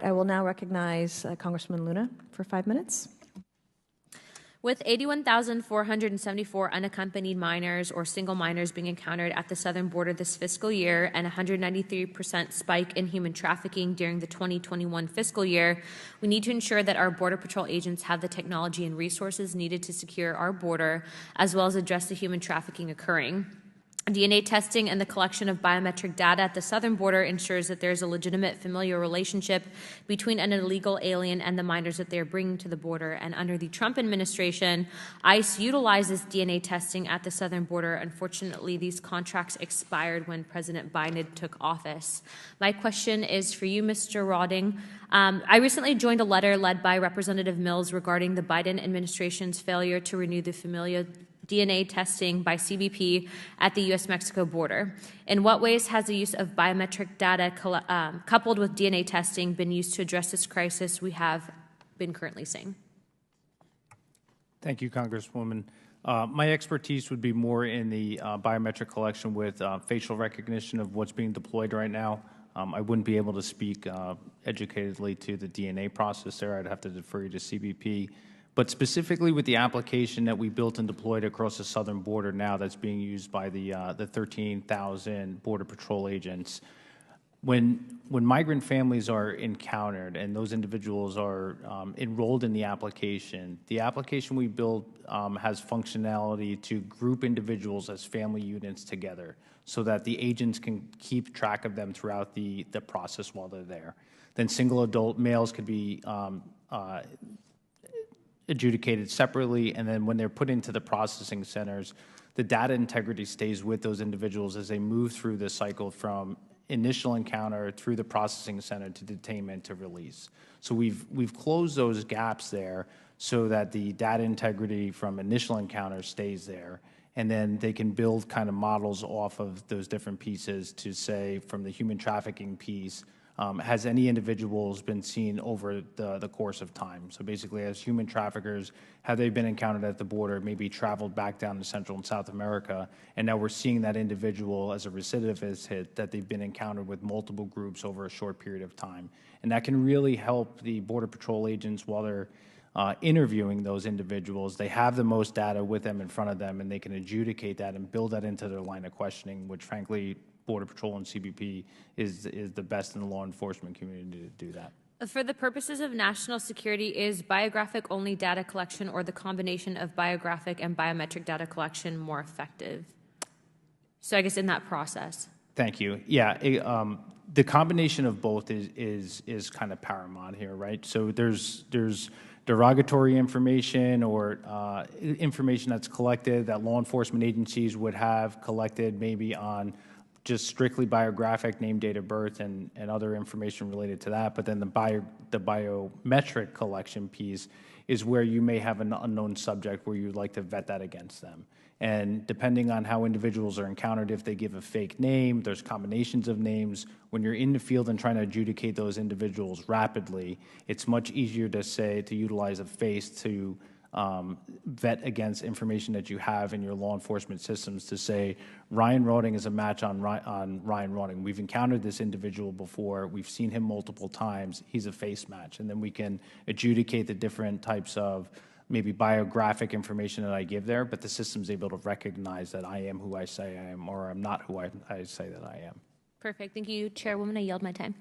I will now recognize Congresswoman Luna for 5 minutes. With 81,474 unaccompanied minors or single minors being encountered at the southern border this fiscal year and 193% spike in human trafficking during the 2021 fiscal year, we need to ensure that our Border Patrol agents have the technology and resources needed to secure our border, as well as address the human trafficking occurring. DNA testing and the collection of biometric data at the southern border ensures that there is a legitimate familial relationship between an illegal alien and the minors that they are bringing to the border. And under the Trump administration, ICE utilizes DNA testing at the southern border. Unfortunately, these contracts expired when President Biden took office. My question is for you, Mr. Rawding. I recently joined a letter led by Representative Mills regarding the Biden administration's failure to renew the familial DNA testing by CBP at the U.S.-Mexico border. In what ways has the use of biometric data coupled with DNA testing been used to address this crisis we have been currently seeing? Thank you, Congresswoman. My expertise would be more in the biometric collection with facial recognition of what's being deployed right now. I wouldn't be able to speak educatedly to the DNA process there. I'd have to defer you to CBP. But specifically with the application that we built and deployed across the southern border now that's being used by the 13,000 Border Patrol agents, when migrant families are encountered and those individuals are enrolled in the application we built has functionality to group individuals as family units together so that the agents can keep track of them throughout the process while they're there. Then single adult males could be adjudicated separately, and then when they're put into the processing centers, the data integrity stays with those individuals as they move through the cycle from initial encounter through the processing center to detainment to release. So we've closed those gaps there so that the data integrity from initial encounter stays there, and then they can build kind of models off of those different pieces to say from the human trafficking piece, has any individuals been seen over the course of time? So basically, as human traffickers, have they been encountered at the border, maybe traveled back down to Central and South America, and now we're seeing that individual as a recidivist hit, that they've been encountered with multiple groups over a short period of time. And that can really help the Border Patrol agents while they're interviewing those individuals. They have the most data with them in front of them, and they can adjudicate that and build that into their line of questioning, which frankly, Border Patrol and CBP is the best in the law enforcement community to do that. For the purposes of national security, is biographic-only data collection or the combination of biographic and biometric data collection more effective? So I guess in that process. Thank you. Yeah, the combination of both is kind of paramount here, right? So there's derogatory information or information that's collected that law enforcement agencies would have collected maybe on just strictly biographic, name, date of birth, and other information related to that. But then the biometric collection piece is where you may have an unknown subject where you'd like to vet that against them. And depending on how individuals are encountered, if they give a fake name, there's combinations of names. When you're in the field and trying to adjudicate those individuals rapidly, it's much easier to utilize a face to vet against information that you have in your law enforcement systems to say, Ryan Rawding is a match on Ryan Rawding. We've encountered this individual before. We've seen him multiple times. He's a face match. And then we can adjudicate the different types of maybe biographic information that I give there, but the system's able to recognize that I am who I say I am or I'm not who I say that I am. Perfect. Thank you, Chairwoman. I yield my time.